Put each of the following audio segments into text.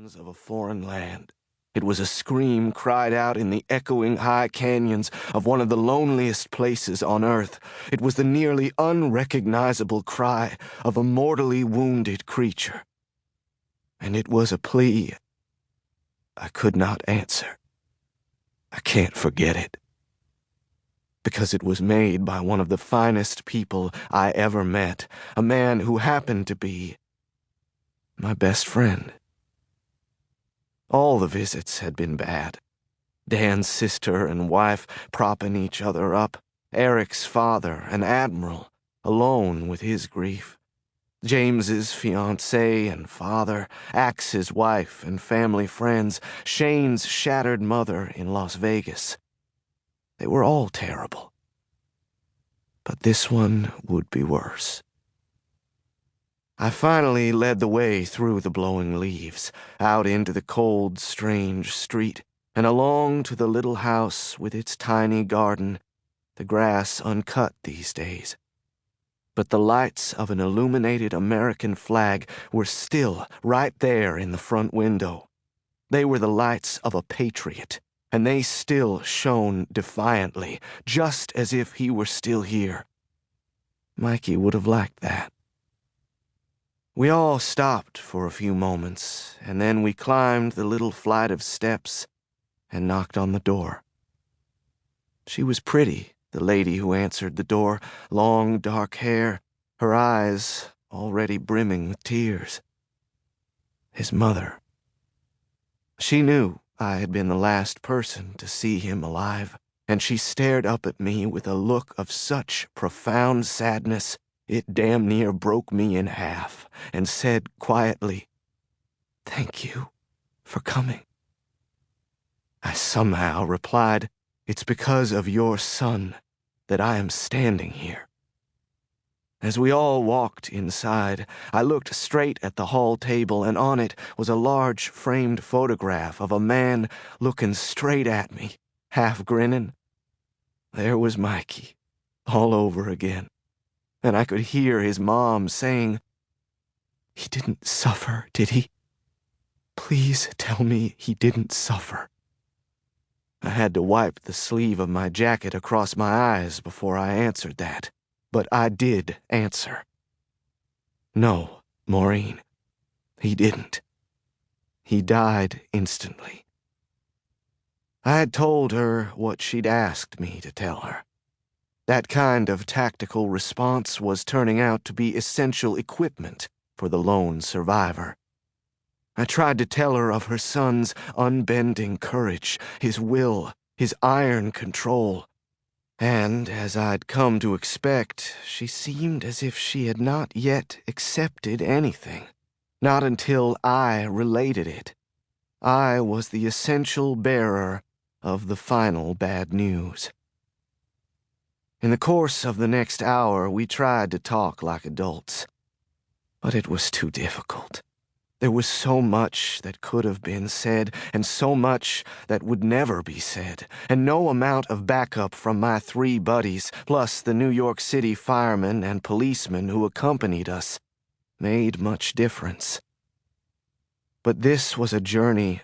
sounds of a foreign land. It was a scream cried out in the echoing high canyons of one of the loneliest places on earth. It was the nearly unrecognizable cry of a mortally wounded creature. And it was a plea I could not answer. I can't forget it. Because it was made by one of the finest people I ever met, a man who happened to be my best friend. All the visits had been bad. Dan's sister and wife propping each other up, Eric's father, an admiral, alone with his grief, James's fiancé and father, Axe's wife and family friends, Shane's shattered mother in Las Vegas. They were all terrible. But this one would be worse. I finally led the way through the blowing leaves, out into the cold, strange street, and along to the little house with its tiny garden, the grass uncut these days. But the lights of an illuminated American flag were still right there in the front window. They were the lights of a patriot, and they still shone defiantly, just as if he were still here. Mikey would have liked that. We all stopped for a few moments, and then we climbed the little flight of steps and knocked on the door. She was pretty, the lady who answered the door, long dark hair, her eyes already brimming with tears. His mother. She knew I had been the last person to see him alive, and she stared up at me with a look of such profound sadness it damn near broke me in half, and said quietly, "Thank you for coming." I somehow replied, "It's because of your son that I am standing here." As we all walked inside, I looked straight at the hall table, and on it was a large framed photograph of a man looking straight at me, half grinning. There was Mikey, all over again, and I could hear his mom saying, "He didn't suffer, did he? Please tell me he didn't suffer." I had to wipe the sleeve of my jacket across my eyes before I answered that, but I did answer. "No, Maureen, he didn't. He died instantly." I had told her what she'd asked me to tell her. That kind of tactical response was turning out to be essential equipment for the lone survivor. I tried to tell her of her son's unbending courage, his will, his iron control. And, as I'd come to expect, she seemed as if she had not yet accepted anything. Not until I related it. I was the essential bearer of the final bad news. In the course of the next hour, we tried to talk like adults. But it was too difficult. There was so much that could have been said, and so much that would never be said, and no amount of backup from my 3 buddies, plus the New York City firemen and policemen who accompanied us, made much difference. But this was a journey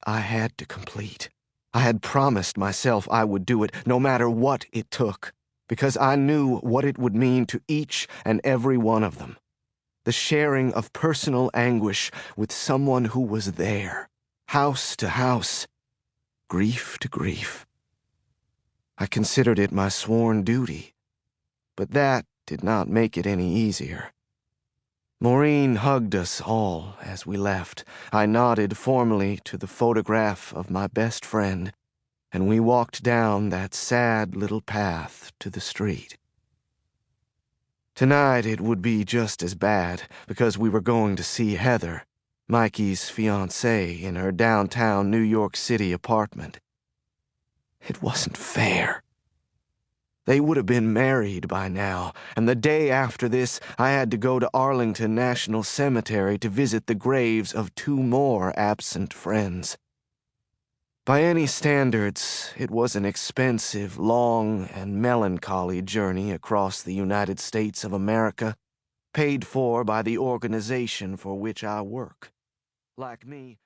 I had to complete. I had promised myself I would do it, no matter what it took, because I knew what it would mean to each and every one of them. The sharing of personal anguish with someone who was there, house to house, grief to grief. I considered it my sworn duty, but that did not make it any easier. Maureen hugged us all as we left. I nodded formally to the photograph of my best friend, and we walked down that sad little path to the street. Tonight it would be just as bad, because we were going to see Heather, Mikey's fiancée, in her downtown New York City apartment. It wasn't fair. They would have been married by now, and the day after this I had to go to Arlington National Cemetery to visit the graves of 2 more absent friends. By any standards, it was an expensive, long, and melancholy journey across the United States of America, paid for by the organization for which I work. Like me,